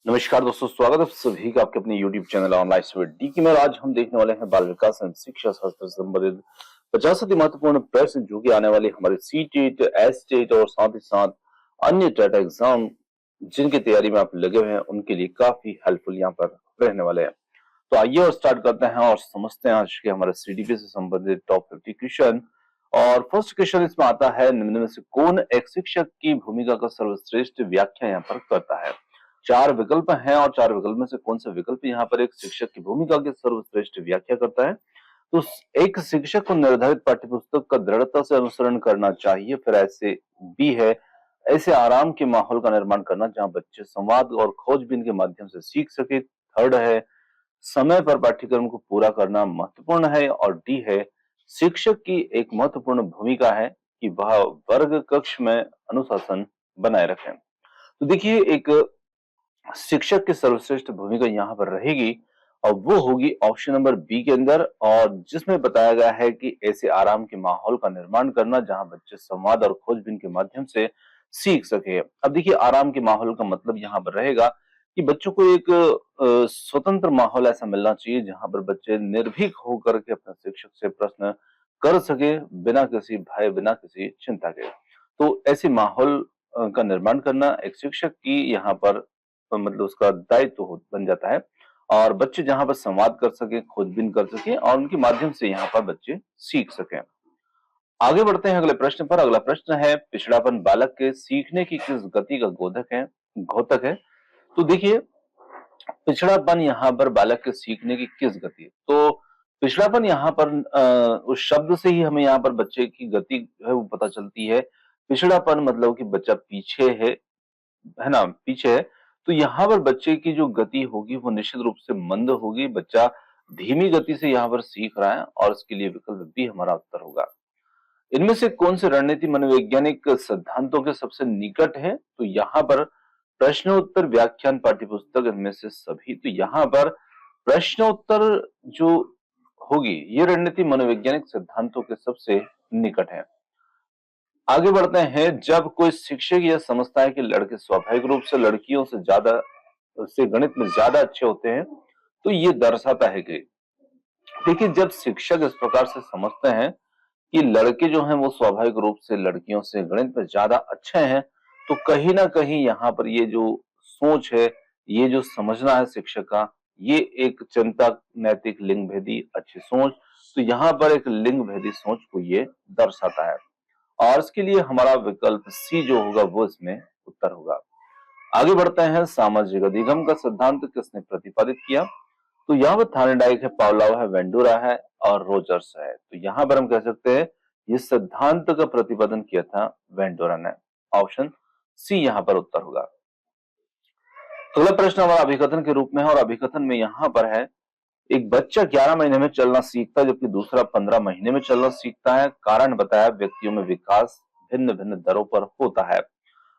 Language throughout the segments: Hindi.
नमस्कार दोस्तों, स्वागत है सभी का आपके अपने YouTube channel online study D की में। आज हम देखने वाले हैं बाल विकास एवं शिक्षा शास्त्र से संबंधित 50 अति महत्वपूर्ण प्रश्न जो कि आने वाले हमारे सी टेट, एस टेट और साथ ही साथ अन्य टेट एग्जाम जिनकी तैयारी में आप लगे हुए हैं उनके लिए काफी हेल्पफुल यहाँ पर रहने वाले हैं। तो आइए और स्टार्ट करते हैं और समझते हैं आज के हमारे CDP से संबंधित टॉप 50 क्वेश्चन। और फर्स्ट क्वेश्चन इसमें आता है, निम्न में से कौन एक शिक्षक की भूमिका का सर्वश्रेष्ठ व्याख्या यहाँ पर करता है। चार विकल्प हैं और चार विकल्प में से कौन सा विकल्प यहाँ पर एक शिक्षक की भूमिका की सर्वश्रेष्ठ व्याख्या करता है। तो एक शिक्षक को निर्धारित पाठ्यपुस्तक का दृढ़ता से अनुसरण करना चाहिए। फिर ऐसे बी है, ऐसे आराम के माहौल का निर्माण करना जहां बच्चे संवाद और खोजबीन के माध्यम से सीख सके। थर्ड है, समय पर पाठ्यक्रम को पूरा करना महत्वपूर्ण है। और डी है, शिक्षक की एक महत्वपूर्ण भूमिका है कि वह वर्ग कक्ष में अनुशासन बनाए रखें। तो देखिए, एक शिक्षक की सर्वश्रेष्ठ भूमिका यहाँ पर रहेगी और वो होगी ऑप्शन नंबर बी के अंदर, और जिसमें बताया गया है कि ऐसे आराम के माहौल का निर्माण करना जहां बच्चे संवाद और खोजबीन के माध्यम से सीख सके। अब देखिए, आराम के माहौल का मतलब यहाँ पर रहेगा कि बच्चों को एक स्वतंत्र माहौल ऐसा मिलना चाहिए जहां पर बच्चे निर्भीक होकर के अपने शिक्षक से प्रश्न कर सके बिना किसी भय, बिना किसी चिंता के। तो ऐसे माहौल का निर्माण करना एक शिक्षक की यहाँ पर मतलब उसका दायित्व बन जाता है। और बच्चे जहां पर संवाद कर सके, खोजबीन कर सके और उनके माध्यम से यहाँ पर बच्चे सीख सकें। आगे बढ़ते हैं अगले प्रश्न पर। अगला प्रश्न है, पिछड़ापन बालक के सीखने की किस गति का घोतक है। तो देखिए, पिछड़ापन यहाँ पर बालक के सीखने की किस गति है। तो पिछड़ापन यहाँ पर उस शब्द से ही हमें यहाँ पर बच्चे की गति है वो पता चलती है। पिछड़ापन मतलब कि बच्चा पीछे है ना, पीछे है। तो यहाँ पर बच्चे की जो गति होगी वो निश्चित रूप से मंद होगी। बच्चा धीमी गति से यहाँ पर सीख रहा है और इसके लिए विकल्प बी हमारा उत्तर होगा। इनमें से कौन से रणनीति मनोवैज्ञानिक सिद्धांतों के सबसे निकट है। तो यहाँ पर प्रश्नोत्तर व्याख्यान पाठ्यपुस्तक इनमें से सभी। तो यहाँ पर प्रश्नोत्तर जो होगी ये रणनीति मनोवैज्ञानिक सिद्धांतों के सबसे निकट है। आगे बढ़ते हैं। जब कोई शिक्षक यह समझता है कि लड़के स्वाभाविक रूप से लड़कियों से गणित में ज्यादा अच्छे होते हैं, तो ये दर्शाता है कि देखिए, जब शिक्षक इस प्रकार से समझते हैं कि लड़के जो हैं वो स्वाभाविक रूप से लड़कियों से गणित में ज्यादा अच्छे हैं, तो कहीं ना कहीं यहाँ पर ये जो सोच है, ये जो समझना है शिक्षक का, ये एक चिंतक, नैतिक, लिंग भेदी अच्छी सोच, तो यहाँ पर एक लिंग भेदी सोच को ये दर्शाता है। और इसके लिए हमारा विकल्प सी जो होगा वो इसमें उत्तर होगा। आगे बढ़ते हैं। सामाजिक अधिगम का सिद्धांत किसने प्रतिपादित किया। तो यहाँ पर थार्नडाइक है, पावलोव है, वेंडूरा है और रोजर्स है। तो यहाँ पर हम कह सकते हैं ये सिद्धांत का प्रतिपादन किया था वेंडूरा ने। ऑप्शन सी यहाँ पर उत्तर होगा। अगला प्रश्न हमारा अभिकथन के रूप में है और अभिकथन में यहाँ पर है, एक बच्चा 11 महीने में चलना सीखता है जबकि दूसरा 15 महीने में चलना सीखता है। कारण बताया, व्यक्तियों में विकास भिन्न भिन्न दरों पर होता है।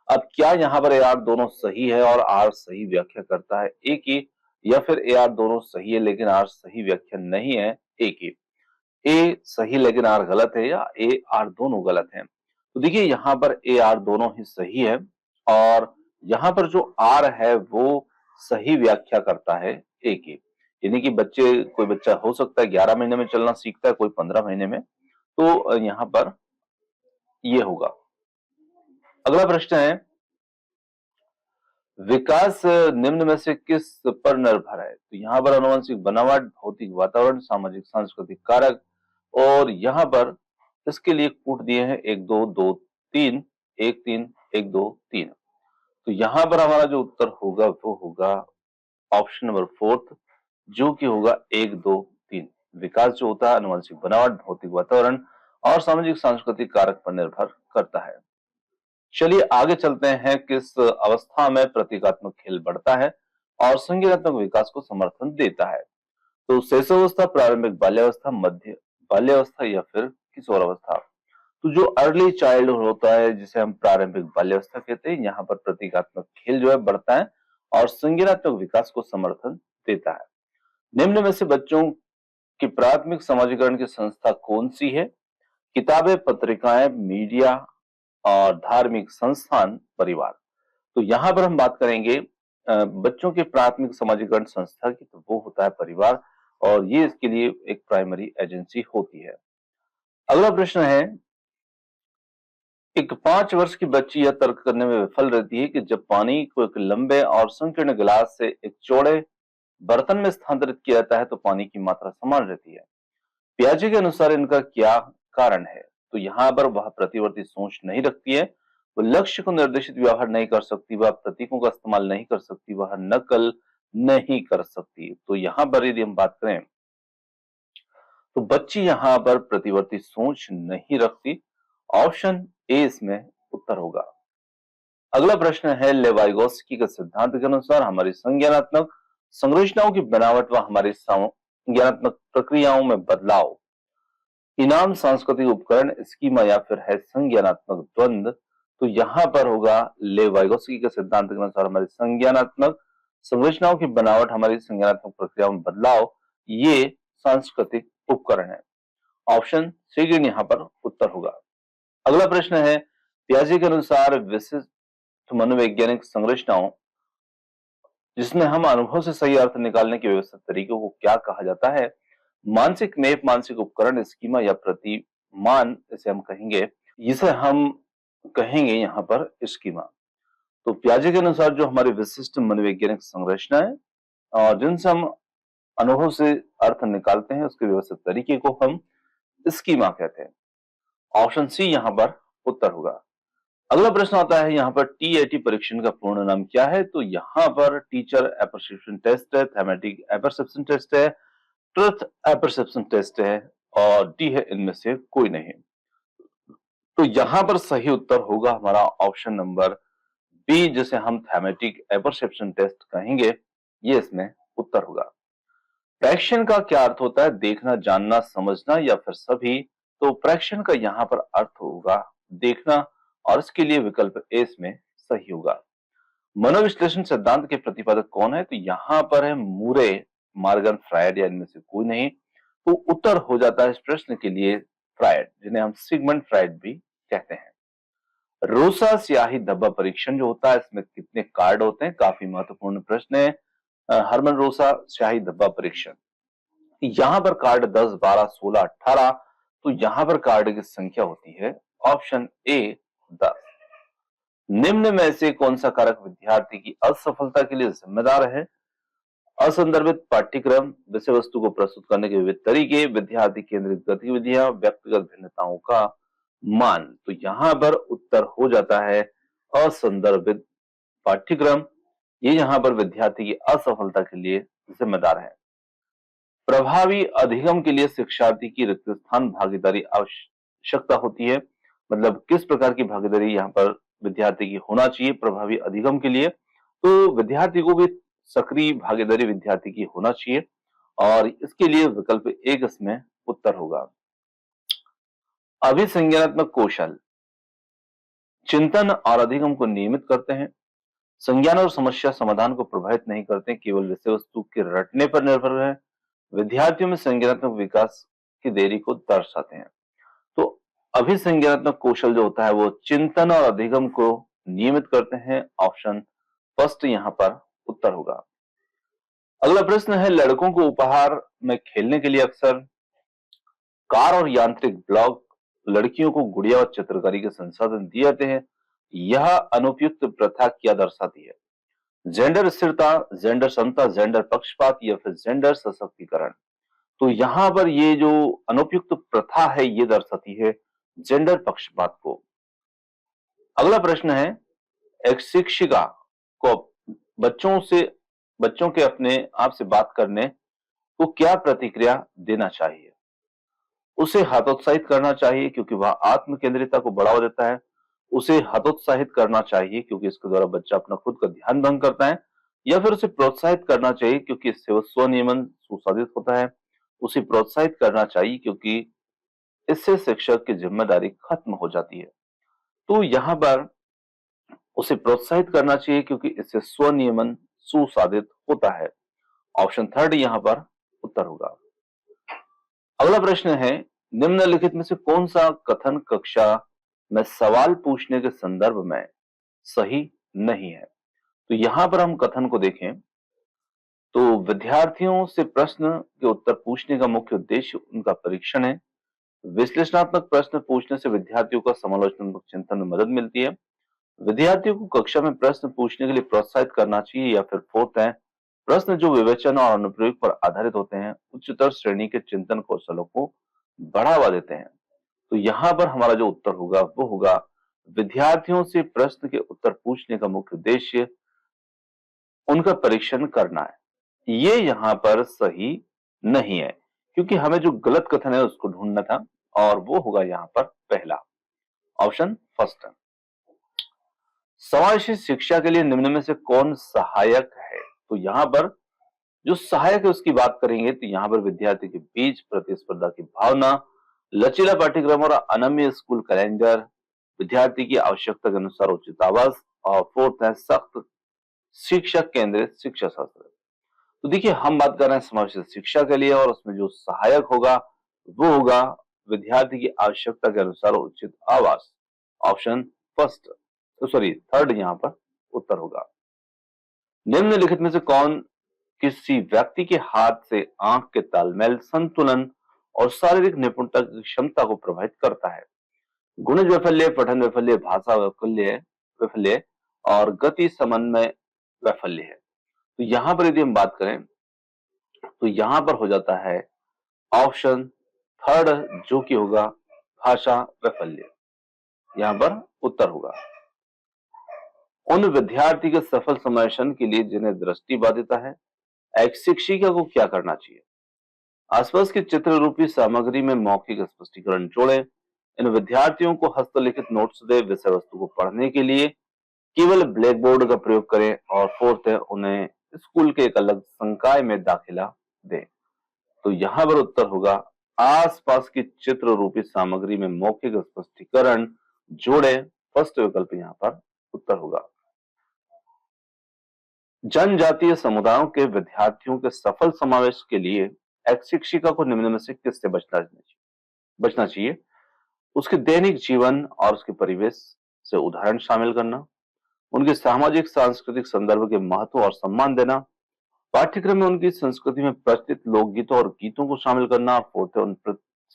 अब क्या यहाँ पर ए आर दोनों सही है और आर सही व्याख्या करता है ए की, या फिर ए आर दोनों सही है लेकिन आर सही व्याख्या नहीं है ए की। ए सही लेकिन आर गलत है या ए आर दोनों गलत हैं। तो देखिए, यहाँ पर ए आर दोनों ही सही है और यहाँ पर जो आर है वो सही व्याख्या करता है ए की। यानी कि कोई बच्चा हो सकता है 11 महीने में चलना सीखता है, कोई 15 महीने में। तो यहाँ पर ये होगा। अगला प्रश्न है, विकास निम्न में से किस पर निर्भर है। तो यहाँ पर आनुवंशिक बनावट, भौतिक वातावरण, सामाजिक सांस्कृतिक कारक, और यहाँ पर इसके लिए कूट दिए हैं 1 2 2 3 1 3 1 2 3। तो यहाँ पर हमारा जो उत्तर होगा वो होगा ऑप्शन नंबर फोर्थ, जो कि होगा 1 2 3। विकास जो होता है आनुवंशिक बनावट, भौतिक वातावरण और सामाजिक सांस्कृतिक कारक पर निर्भर करता है। चलिए आगे चलते हैं। किस अवस्था में प्रतीकात्मक खेल बढ़ता है और संज्ञानात्मक विकास को समर्थन देता है। तो शैशवावस्था, प्रारंभिक बाल्यावस्था, मध्य बाल्यावस्था या फिर किशोरावस्था। तो जो अर्ली चाइल्डहुड होता है जिसे हम प्रारंभिक बाल्यावस्था कहते हैं, यहाँ पर प्रतीकात्मक खेल जो है बढ़ता है और संज्ञानात्मक विकास को समर्थन देता है। निम्न में से बच्चों की प्राथमिक समाजीकरण की संस्था कौन सी है। किताबें, पत्रिकाएं, मीडिया और धार्मिक संस्थान, परिवार। तो यहां पर हम बात करेंगे बच्चों के प्राथमिक समाजीकरण संस्था की, तो वो होता है परिवार, और ये इसके लिए एक प्राइमरी एजेंसी होती है। अगला प्रश्न है, एक 5 वर्ष की बच्ची यह तर्क करने में विफल रहती है कि जब पानी को एक लंबे और संकीर्ण गिलास से एक चौड़े बर्तन में स्थानांतरित किया जाता है तो पानी की मात्रा समान रहती है। पियाजे के अनुसार इनका क्या कारण है? तो यहाँ पर वह प्रतिवर्ती सोच नहीं रखती है, वो लक्ष्य को निर्देशित व्यवहार नहीं कर सकती, वह प्रतीकों का इस्तेमाल नहीं कर सकती, वह नकल नहीं कर सकती। तो यहाँ पर यदि हम बात करें तो बच्ची यहाँ पर प्रतिवर्ती सोच नहीं रखती। ऑप्शन ए इसमें उत्तर होगा। अगला प्रश्न है, लेवाइगोस्की के सिद्धांत के अनुसार हमारी संज्ञानात्मक संरचनाओं की बनावट व हमारी संज्ञानात्मक प्रक्रियाओं में बदलाव इनाम, सांस्कृतिक उपकरण, स्कीमा या फिर है संज्ञानात्मक द्वंद। तो यहां पर होगा लेवाइगोस्की के सिद्धांत के अनुसार हमारी संज्ञानात्मक संरचनाओं की बनावट, हमारी संज्ञानात्मक प्रक्रियाओं में बदलाव, ये सांस्कृतिक उपकरण है। ऑप्शन सी यहाँ पर उत्तर होगा। अगला प्रश्न है, पियाजे के अनुसार विशिष्ट मनोवैज्ञानिक संरचनाओं जिसमें हम अनुभव से सही अर्थ निकालने के व्यवस्थित तरीकों को क्या कहा जाता है? मानसिक मैप, मानसिक उपकरण, स्कीमा या प्रतिमान इसे हम कहेंगे, इसे हम कहेंगे यहाँ पर स्कीमा। तो पियाजे के अनुसार जो हमारी विशिष्ट मनोवैज्ञानिक संरचना है और जिनसे हम अनुभव से अर्थ निकालते हैं, उसके व्यवस्थित तरीके को हम स्कीमा कहते हैं। ऑप्शन सी यहाँ पर उत्तर होगा। अगला प्रश्न आता है यहाँ पर, टीएटी परीक्षण का पूर्ण नाम क्या है? तो यहाँ पर टीचर एपर्सेप्शन टेस्ट है, थैमेटिक एपर्सेप्शन टेस्ट है, ट्रुथ एपर्सेप्शन टेस्ट है और डी है इनमें से कोई नहीं। तो यहां पर सही उत्तर होगा हमारा ऑप्शन नंबर बी, जिसे हम थैमेटिक एपर्सेप्शन टेस्ट कहेंगे, ये इसमें उत्तर होगा। प्रेक्षण का क्या अर्थ होता है? देखना, जानना, समझना या फिर सभी? तो प्रेक्षण का यहाँ पर अर्थ होगा देखना और इसके लिए विकल्प ए इसमें सही होगा। मनोविश्लेषण सिद्धांत के प्रतिपादक कौन है? तो यहां पर है मूरे, मॉर्गन, फ्रायड या इनमें से कोई नहीं। तो उत्तर हो जाता है इस प्रश्न के लिए फ्रायड, जिन्हें हम सिगमंड फ्रायड भी कहते हैं। रोसा स्याही धब्बा परीक्षण जो होता है, इसमें कितने कार्ड होते हैं? काफी महत्वपूर्ण प्रश्न है। हरमन रोसा स्याही धब्बा परीक्षण, यहां पर कार्ड 10, 12, 16, 18। तो यहां पर कार्ड की संख्या होती है ऑप्शन ए 10। निम्न में से कौन सा कारक विद्यार्थी की असफलता के लिए जिम्मेदार है? असंदर्भित पाठ्यक्रम, विषय वस्तु को प्रस्तुत करने के विविध तरीके, विद्यार्थी केंद्रित गतिविधियां, व्यक्तिगत भिन्नताओं का मान। तो यहां पर उत्तर हो जाता है असंदर्भित पाठ्यक्रम, ये यहां पर विद्यार्थी की असफलता के लिए जिम्मेदार है। प्रभावी अधिगम के लिए शिक्षार्थी की रिक्त स्थान भागीदारी आवश्यकता होती है, मतलब किस प्रकार की भागीदारी यहाँ पर विद्यार्थी की होना चाहिए प्रभावी अधिगम के लिए? तो विद्यार्थी को भी सक्रिय भागीदारी विद्यार्थी की होना चाहिए और इसके लिए विकल्प एक इसमें उत्तर होगा। अभिसंज्ञानात्मक कौशल चिंतन और अधिगम को नियमित करते हैं, संज्ञान और समस्या समाधान को प्रभावित नहीं करते, केवल विषय वस्तु के रटने पर निर्भर है, विद्यार्थियों में संज्ञानात्मक विकास की देरी को दर्शाते हैं। तो अभिसंज्ञानात्मक कौशल जो होता है वो चिंतन और अधिगम को नियमित करते हैं। ऑप्शन फर्स्ट यहाँ पर उत्तर होगा। अगला प्रश्न है, लड़कों को उपहार में खेलने के लिए अक्सर कार और यांत्रिक ब्लॉक, लड़कियों को गुड़िया और चित्रकारी के संसाधन दिए जाते हैं, यह अनुपयुक्त प्रथा क्या दर्शाती है? जेंडर स्थिरता, जेंडर समता, जेंडर पक्षपात या फिर जेंडर सशक्तिकरण? तो यहां पर ये जो अनुपयुक्त प्रथा है ये दर्शाती है जेंडर पक्षपात को। अगला प्रश्न है, एक शिक्षिका को बच्चों के अपने आप से बात करने को क्या प्रतिक्रिया देना चाहिए? उसे हतोत्साहित करना चाहिए क्योंकि वह आत्म केंद्रितता को बढ़ावा देता है, उसे हतोत्साहित करना चाहिए क्योंकि इसके द्वारा बच्चा अपना खुद का ध्यान भंग करता है, या फिर उसे प्रोत्साहित करना चाहिए क्योंकि इससे वह स्वनियमन सुसाधित होता है, उसे प्रोत्साहित करना चाहिए क्योंकि इससे शिक्षक की जिम्मेदारी खत्म हो जाती है। तो यहाँ पर उसे प्रोत्साहित करना चाहिए क्योंकि इससे स्वनियमन सुसाधित होता है। ऑप्शन थर्ड यहाँ पर उत्तर होगा। अगला प्रश्न है, निम्नलिखित में से कौन सा कथन कक्षा में सवाल पूछने के संदर्भ में सही नहीं है? तो यहां पर हम कथन को देखें तो विद्यार्थियों से प्रश्न के उत्तर पूछने का मुख्य उद्देश्य उनका परीक्षण है। विश्लेषणात्मक प्रश्न पूछने से विद्यार्थियों का समालोचनात्मक चिंतन में मदद मिलती है। विद्यार्थियों को कक्षा में प्रश्न पूछने के लिए प्रोत्साहित करना चाहिए। या फिर फोर्थ है, प्रश्न जो विवेचन और अनुप्रयोग पर आधारित होते हैं उच्चतर श्रेणी के चिंतन कौशलों को बढ़ावा देते हैं। तो यहाँ पर हमारा जो उत्तर होगा वो होगा विद्यार्थियों से प्रश्न के उत्तर पूछने का मुख्य उद्देश्य उनका परीक्षण करना है। ये यहाँ पर सही नहीं है, क्योंकि हमें जो गलत कथन है उसको ढूंढना था, और वो होगा यहाँ पर पहला, ऑप्शन फर्स्ट है। समावेशी शिक्षा के लिए निम्न में से कौन सहायक है? तो यहाँ पर जो सहायक है उसकी बात करेंगे तो यहाँ पर विद्यार्थी के बीच प्रतिस्पर्धा की भावना, लचीला पाठ्यक्रम और अनम्य स्कूल कैलेंडर, विद्यार्थी की आवश्यकता के अनुसार उचित आवास, और फोर्थ है सख्त शिक्षक केंद्रित शिक्षा शास्त्र। तो देखिए हम बात कर रहे हैं समावेशी शिक्षा के लिए, और उसमें जो सहायक होगा वो होगा विद्यार्थी की आवश्यकता के अनुसार उचित आवास, ऑप्शन फर्स्ट, तो सॉरी थर्ड यहाँ पर उत्तर होगा। निम्नलिखित में से कौन किसी व्यक्ति के हाथ से आंख के तालमेल, संतुलन और शारीरिक निपुणता की क्षमता को प्रभावित करता है? गुणज वैफल्य, पठन वैफल्य, भाषा वैफल्य वैफल्य और गति समन्वय वैफल्य है। तो यहां पर यदि हम बात करें तो यहां पर हो जाता है ऑप्शन थर्ड, जो कि होगा भाषा वैफल्य, यहां पर उत्तर होगा। उन विद्यार्थी के सफल समावेशन के लिए जिन्हें दृष्टि बाधिता है, एक शिक्षिका को क्या करना चाहिए? आसपास की चित्र रूपी सामग्री में मौखिक स्पष्टीकरण जोड़ें। इन विद्यार्थियों को हस्तलिखित नोट्स दे, विषय वस्तु को पढ़ने के लिए केवल ब्लैक बोर्ड का प्रयोग करें, और फोर्थ है उन्हें स्कूल के एक अलग संकाय में दाखिला दें। तो यहां पर उत्तर होगा आसपास की चित्र रूपी सामग्री में मौखिक स्पष्टीकरण जोड़े, फर्स्ट विकल्प यहां पर उत्तर होगा। जनजातीय समुदायों के विद्यार्थियों के सफल समावेश के लिए एक शिक्षिका को निम्न में से किससे बचना चाहिए? उसके दैनिक जीवन और उसके परिवेश से उदाहरण शामिल करना, उनके सामाजिक सांस्कृतिक संदर्भ के महत्व और सम्मान देना, पाठ्यक्रम में उनकी संस्कृति में प्रचलित लोकगीतों और गीतों को शामिल करना, और फोर्थ है उन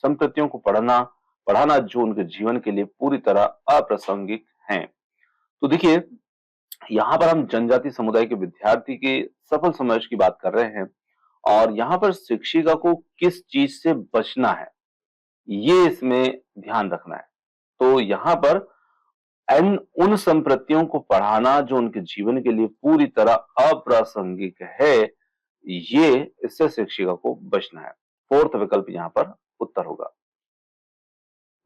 संप्रतियों को पढ़ाना जो उनके जीवन के लिए पूरी तरह अप्रासंगिक हैं। तो देखिए यहाँ पर हम जनजाति समुदाय के विद्यार्थी के सफल समावेश की बात कर रहे हैं, और यहाँ पर शिक्षिका को किस चीज से बचना है ये इसमें ध्यान रखना है। तो यहाँ पर उन संप्रतियों को पढ़ाना जो उनके जीवन के लिए पूरी तरह अप्रासंगिक है, ये इससे शिक्षिका को बचना है। फोर्थ विकल्प यहाँ पर उत्तर होगा।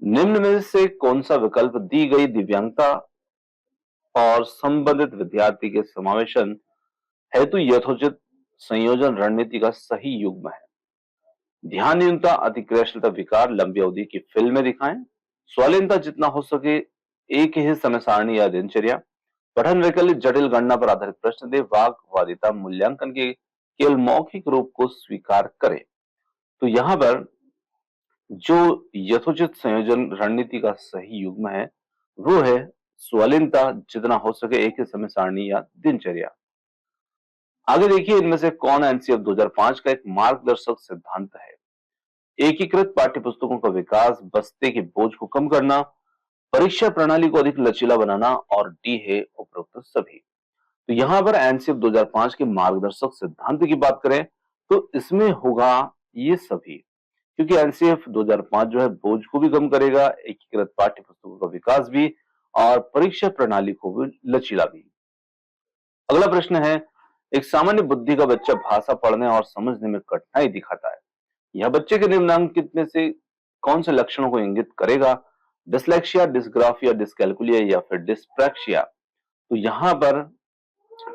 निम्न में से कौन सा विकल्प दी गई दिव्यांगता और संबंधित विद्यार्थी के समावेशन हेतु यथोचित संयोजन रणनीति का सही युग्म है? ध्यान न्यूनता, अतिक्रियाशीलता विकार, लंबी अवधि की फिल्में दिखाएं, स्वलीनता जितना हो सके एक ही समय सारणी या दिनचर्या, पठन वैकल्पिक जटिल गणना पर आधारित प्रश्न दे, वाकवादिता मूल्यांकन के केवल मौखिक रूप को स्वीकार करें। तो यहां पर जो यथोचित संयोजन रणनीति का सही युग्म है वो है स्वलीनता जितना हो सके एक ही समय सारणी या दिनचर्या। आगे देखिए इनमें से कौन एनसीएफ 2005 का एक मार्गदर्शक सिद्धांत है? एकीकृत पाठ्य पुस्तकों का विकास, बस्ते के बोझ को कम करना, परीक्षा प्रणाली को अधिक लचीला बनाना, और डी है उपरोक्त सभी। तो यहां पर एनसीएफ 2005 के मार्गदर्शक सिद्धांत की बात करें तो इसमें होगा ये सभी, क्योंकि एनसीएफ 2005 जो है बोझ को भी कम करेगा, एकीकृत पाठ्य पुस्तकों का विकास भी, और परीक्षा प्रणाली को भी लचीला भी। अगला प्रश्न है, एक सामान्य बुद्धि का बच्चा भाषा पढ़ने और समझने में कठिनाई दिखाता है, यह बच्चे के निम्नलिखित में से कौन से लक्षणों को इंगित करेगा? डिसलेक्सिया, डिसग्राफिया, डिसकैलकुलिया या फिर डिस्प्रैक्सिया। तो यहां पर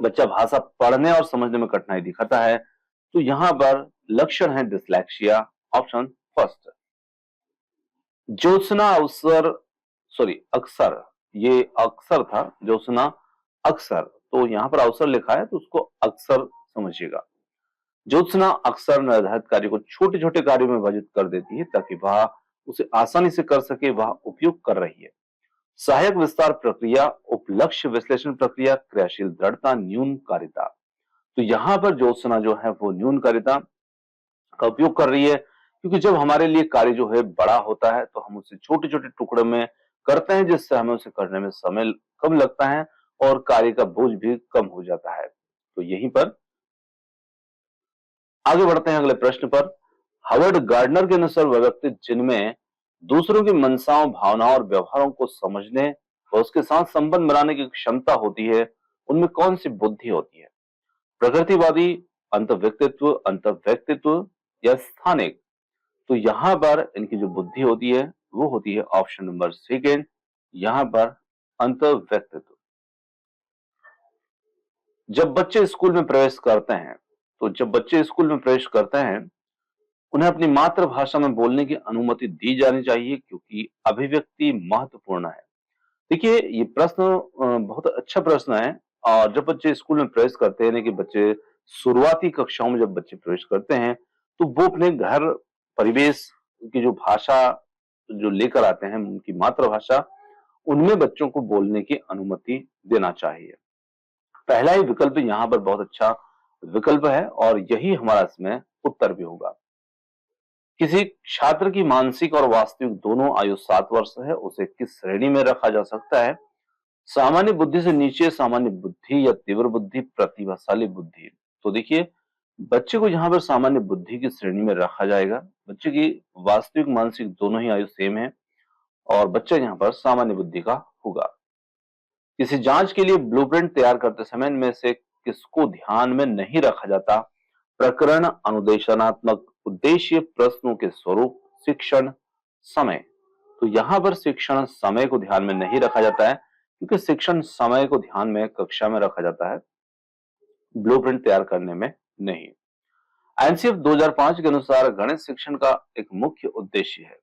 बच्चा भाषा पढ़ने और समझने में कठिनाई दिखाता है, तो यहां पर लक्षण है डिसलेक्सिया, ऑप्शन फर्स्ट। ज्योत्सना अक्सर, ये अक्सर था, ज्योत्सना अक्सर, तो यहां पर अवसर लिखा है तो उसको अक्सर समझिएगा। ज्योत्सना अक्सर निर्धारित कार्य को छोटे छोटे कार्यों में विभाजित कर देती है ताकि वह उसे आसानी से कर सके, वह उपयोग कर रही है। सहायक विस्तार प्रक्रिया, उपलक्ष्य विश्लेषण प्रक्रिया, क्रियाशील दृढ़ता, न्यूनकारिता। तो यहां पर ज्योत्सना जो है वो न्यूनकारिता का उपयोग कर रही है, क्योंकि जब हमारे लिए कार्य जो है बड़ा होता है तो हम उसे छोटे छोटे टुकड़ों में करते हैं, जिससे हमें उसे करने में समय कम लगता है और कार्य का बोझ भी कम हो जाता है। तो यहीं पर आगे बढ़ते हैं अगले प्रश्न पर। हावर्ड गार्डनर के अनुसार वह व्यक्ति जिनमें दूसरों की मनसाओं, भावनाओं और व्यवहारों को समझने और उसके साथ संबंध बनाने की क्षमता होती है, उनमें कौन सी बुद्धि होती है? प्रकृतिवादी, अंतर्व्यक्तित्व या स्थानिक? तो यहां पर इनकी जो बुद्धि होती है वो होती है ऑप्शन नंबर सेकेंड, यहां पर अंतर्व्यक्तित्व। जब बच्चे स्कूल में प्रवेश करते हैं, तो जब बच्चे स्कूल में प्रवेश करते हैं उन्हें अपनी मातृभाषा में बोलने की अनुमति दी जानी चाहिए, क्योंकि अभिव्यक्ति महत्वपूर्ण है। देखिए ये प्रश्न बहुत अच्छा प्रश्न है। और जब बच्चे स्कूल में प्रवेश करते हैं, यानी कि बच्चे शुरुआती कक्षाओं में जब बच्चे प्रवेश करते हैं, तो वो अपने घर परिवेश की जो भाषा जो लेकर आते हैं, उनकी मातृभाषा, उनमें बच्चों को बोलने की अनुमति देना चाहिए। पहला ही विकल्प यहाँ पर बहुत अच्छा विकल्प है और यही हमारा इसमें उत्तर भी होगा। किसी छात्र की मानसिक और वास्तविक दोनों आयु 7 वर्ष है, उसे किस श्रेणी में रखा जा सकता है? सामान्य बुद्धि से नीचे, सामान्य बुद्धि या तीव्र बुद्धि, प्रतिभाशाली बुद्धि? तो देखिए बच्चे को यहाँ पर सामान्य बुद्धि की श्रेणी में रखा जाएगा। बच्चे की वास्तविक मानसिक दोनों ही आयु सेम है और बच्चा यहाँ पर सामान्य बुद्धि का होगा। किसी जांच के लिए ब्लूप्रिंट तैयार करते समय इनमें से किसको ध्यान में नहीं रखा जाता? प्रकरण, अनुदेशात्मक उद्देश्य, प्रश्नों के स्वरूप, शिक्षण, समय? तो यहां पर शिक्षण समय को ध्यान में नहीं रखा जाता है, क्योंकि शिक्षण समय को ध्यान में कक्षा में रखा जाता है, ब्लूप्रिंट तैयार करने में नहीं। एनसीएफ 2005 के अनुसार गणित शिक्षण का एक मुख्य उद्देश्य है।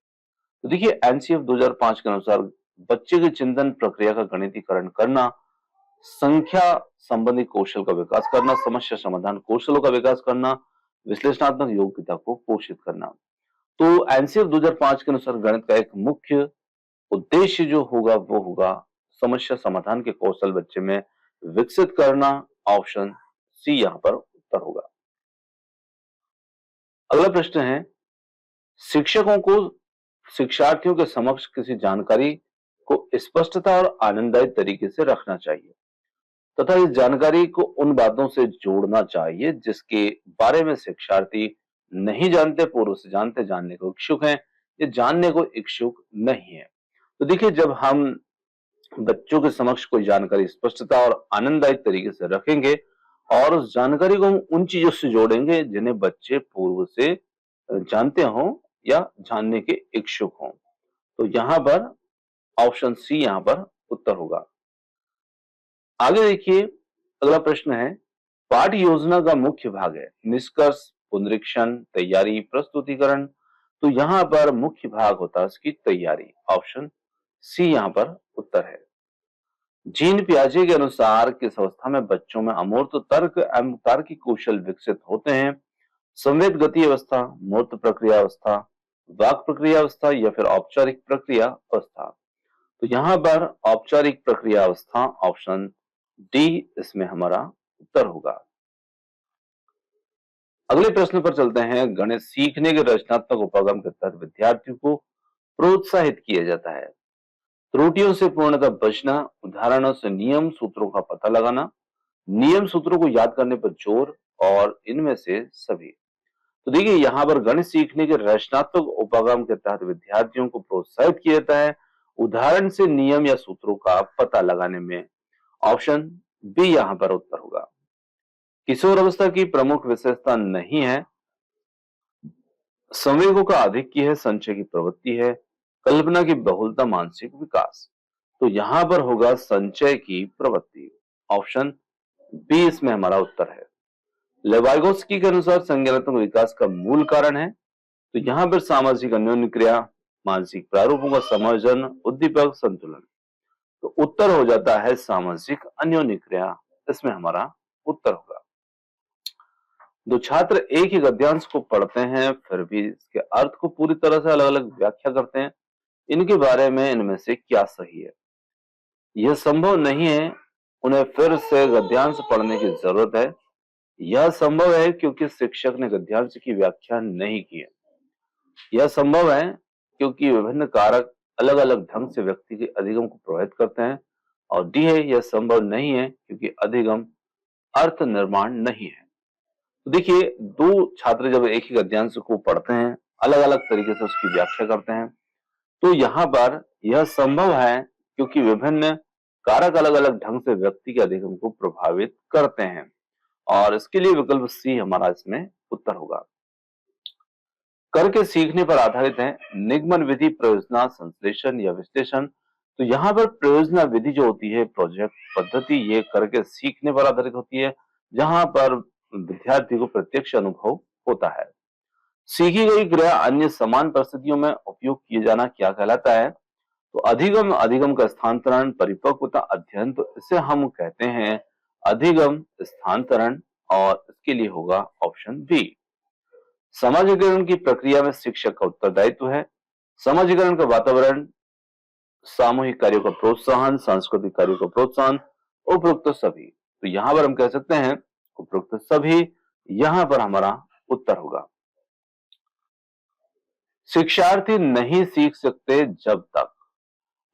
तो देखिए एनसीएफ 2005 के अनुसार बच्चे की चिंतन प्रक्रिया का गणितीकरण करना, संख्या संबंधी कौशल का विकास करना, समस्या समाधान कौशलों का विकास करना, विश्लेषणात्मक योग्यता को पोषित करना। तो एनसीएफ 2005 के अनुसार गणित का एक मुख्य उद्देश्य जो होगा वो होगा समस्या समाधान के कौशल बच्चे में विकसित करना। ऑप्शन सी यहां पर उत्तर होगा। अगला प्रश्न है, शिक्षकों को शिक्षार्थियों के समक्ष किसी जानकारी को स्पष्टता और आनंददायी तरीके से रखना चाहिए तथा इस जानकारी को उन बातों से जोड़ना चाहिए जिसके बारे में शिक्षार्थी नहीं जानते, पूर्व से जानते, जानने को इच्छुक हैं या जानने को इच्छुक नहीं है। तो देखिए जब हम बच्चों के समक्ष कोई जानकारी स्पष्टता और आनंददायक तरीके से रखेंगे और उस जानकारी को हम उन चीजों से जोड़ेंगे जिन्हें बच्चे पूर्व से जानते हों या जानने के इच्छुक हों। तो यहां पर ऑप्शन सी यहां पर उत्तर होगा। आगे देखिए अगला प्रश्न है, पाठ योजना का मुख्य भाग है निष्कर्ष, पुनरीक्षण, तैयारी, प्रस्तुतिकरण? तो यहां पर मुख्य भाग होता है इसकी तैयारी। ऑप्शन सी यहां पर उत्तर है। जीन पियाजे के अनुसार किस अवस्था में बच्चों में अमूर्त तर्क एवं तार्किक कौशल विकसित होते हैं? संवेद गति अवस्था, मूर्त प्रक्रिया अवस्था, वाक प्रक्रिया अवस्था या फिर औपचारिक प्रक्रिया अवस्था? तो यहां पर औपचारिक प्रक्रिया अवस्था, ऑप्शन डी इसमें हमारा उत्तर होगा। अगले प्रश्न पर चलते हैं। गणित सीखने के रचनात्मक उपक्रम के तहत विद्यार्थियों को प्रोत्साहित किया जाता है। त्रुटियों से पूर्णतः बचना, उदाहरणों से नियम सूत्रों का पता लगाना, नियम सूत्रों को याद करने पर जोर, और इनमें से सभी? तो देखिए यहाँ पर गणित सीखने के रचनात्मक उपक्रम के तहत विद्यार्थियों को प्रोत्साहित किया जाता है उदाहरण से नियम या सूत्रों का पता लगाने में। ऑप्शन बी यहां पर उत्तर होगा। किशोर अवस्था की प्रमुख विशेषता नहीं है, संवेगों का आधिक्य है, संचय की प्रवृत्ति है, कल्पना की बहुलता, मानसिक विकास? तो यहां पर होगा संचय की प्रवृत्ति। ऑप्शन बी इसमें हमारा उत्तर है। लेवाइगोस्की के अनुसार संज्ञानात्मक विकास का मूल कारण है, तो यहां पर सामाजिक अन्योन्य क्रिया, मानसिक प्रारूपों का समायोजन, उद्दीपक, संतुलन? तो उत्तर हो जाता है सामाजिक अन्योन्य क्रिया, इसमें हमारा उत्तर होगा। जो छात्र एक ही गद्यांश को पढ़ते हैं फिर भी इसके अर्थ को पूरी तरह से अलग अलग व्याख्या करते हैं, इनके बारे में इनमें से क्या सही है? यह संभव नहीं है, उन्हें फिर से गद्यांश पढ़ने की जरूरत है। यह संभव है क्योंकि शिक्षक ने गद्यांश की व्याख्या नहीं की है। यह संभव है क्योंकि विभिन्न कारक अलग अलग ढंग से व्यक्ति के अधिगम को प्रभावित करते हैं। और डी है, यह संभव नहीं है क्योंकि अधिगम अर्थ निर्माण नहीं है। तो देखिए, दो छात्र जब एक ही गद्यांश को पढ़ते हैं, अलग अलग तरीके से उसकी व्याख्या करते हैं, तो यहाँ पर यह संभव है क्योंकि विभिन्न कारक अलग अलग ढंग से व्यक्ति के अधिगम को प्रभावित करते हैं। और इसके लिए विकल्प सी हमारा इसमें उत्तर होगा। करके सीखने पर आधारित है निगमन विधि, प्रयोजना, संश्लेषण या विश्लेषण। तो यहाँ पर प्रयोजना विधि जो होती है, प्रोजेक्ट पद्धति, ये करके सीखने पर आधारित होती है, जहां पर विद्यार्थी को प्रत्यक्ष अनुभव होता है। सीखी गई क्रिया अन्य समान परिस्थितियों में उपयोग किए जाना क्या कहलाता है? तो अधिगम, अधिगम का स्थानांतरण, परिपक्वता, अध्ययन, तो इसे हम कहते हैं अधिगम स्थानांतरण। और इसके लिए होगा ऑप्शन बी। समाजीकरण की प्रक्रिया में शिक्षक का उत्तरदायित्व है। समाजीकरण का वातावरण, सामूहिक कार्यों का प्रोत्साहन, सांस्कृतिक कार्यों का प्रोत्साहन, उपरोक्त सभी। तो यहां पर हम कह सकते हैं उपरोक्त सभी, यहां पर हमारा उत्तर होगा। शिक्षार्थी नहीं सीख सकते जब तक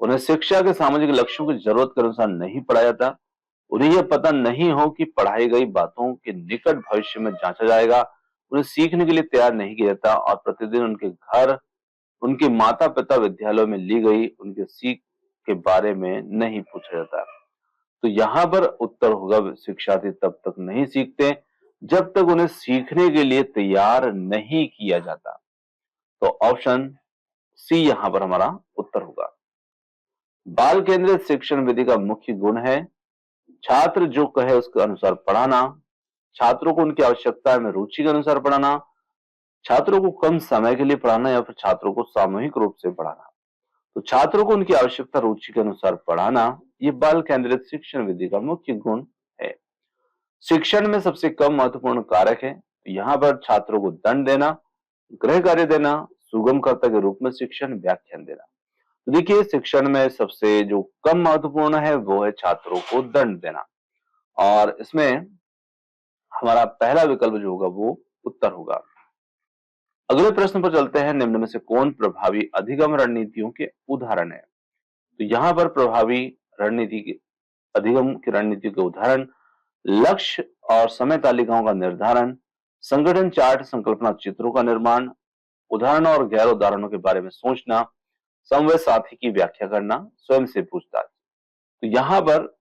उन्हें शिक्षा के सामाजिक लक्ष्यों की जरूरत के अनुसार नहीं पढ़ाया जाता, उन्हें यह पता नहीं हो कि पढ़ाई गई बातों के निकट भविष्य में जांचा जाएगा, उन्हें सीखने के लिए तैयार नहीं किया जाता और प्रतिदिन उनके घर, उनके माता पिता विद्यालयों में ली गई उनके सीख के बारे में नहीं पूछा जाता। तो यहाँ पर उत्तर होगा शिक्षार्थी तब तक नहीं सीखते जब तक उन्हें सीखने के लिए तैयार नहीं किया जाता। तो ऑप्शन सी यहाँ पर हमारा उत्तर होगा। बाल केंद्रित शिक्षण विधि का मुख्य गुण है छात्र जो कहे उसके अनुसार पढ़ाना, छात्रों को उनकी आवश्यकता में रुचि के अनुसार पढ़ाना, छात्रों को कम समय के लिए पढ़ाना या फिर छात्रों को सामूहिक रूप से पढ़ाना। तो छात्रों को उनकी आवश्यकता रुचि के अनुसार पढ़ाना, ये बाल केंद्रित शिक्षण विधि का मुख्य गुण है। शिक्षण में सबसे कम महत्वपूर्ण कारक है, यहाँ पर छात्रों को दंड देना, गृह कार्य देना, सुगमकर्ता के रूप में शिक्षण, व्याख्यान देना। तो देखिए, शिक्षण में सबसे जो कम महत्वपूर्ण है वो है छात्रों को दंड देना। और इसमें हमारा पहला विकल्प जो होगा वो उत्तर होगा। अगले प्रश्न पर चलते हैं। निम्न में से कौन प्रभावी अधिगम रणनीतियों के उदाहरण है? तो यहाँ पर प्रभावी रणनीति के अधिगम की रणनीति के उदाहरण लक्ष्य और समय तालिकाओं का निर्धारण, संगठन चार्ट, संकल्पना चित्रों का निर्माण, उदाहरणों और गैर उदाहरणों के बारे में सोचना, समवय साथी की व्याख्या करना, स्वयं से पूछताछ। तो यहाँ पर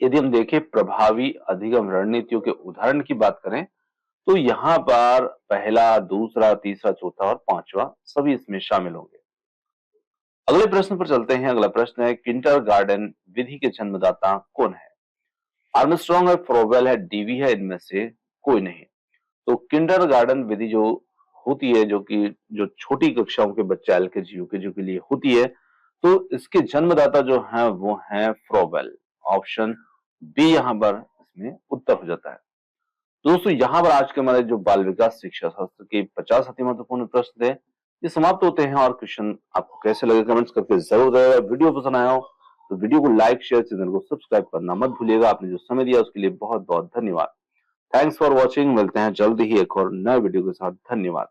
यदि हम देखें प्रभावी अधिगम रणनीतियों के उदाहरण की बात करें, तो यहाँ पर पहला, दूसरा, तीसरा, चौथा और पांचवा सभी इसमें शामिल होंगे। अगले प्रश्न पर चलते हैं। अगला प्रश्न है किंडरगार्टन विधि के जन्मदाता कौन है? आर्मस्ट्रॉन्ग है, फ्रोबेल है, डीवी है, इनमें से कोई नहीं। तो किंडरगार्टन विधि जो होती है, जो छोटी कक्षाओं के बच्चे एलकेजी यूकेजी के लिए होती है, तो इसके जन्मदाता जो हैं वो हैं फ्रोबेल। ऑप्शन बी यहाँ पर इसमें उत्तर हो जाता है। दोस्तों, यहाँ पर आज के हमारे जो बाल विकास शिक्षा शास्त्र के 50 अति महत्वपूर्ण प्रश्न थे, ये समाप्त होते हैं। और क्वेश्चन आपको कैसे लगे कमेंट्स करके जरूर बताइएगा। वीडियो पसंद आया हो तो वीडियो को लाइक, शेयर, चैनल को सब्सक्राइब करना मत भूलिएगा। आपने जो समय दिया उसके लिए बहुत बहुत धन्यवाद। Thanks for watching. मिलते हैं जल्दी ही एक और नए वीडियो के साथ। धन्यवाद।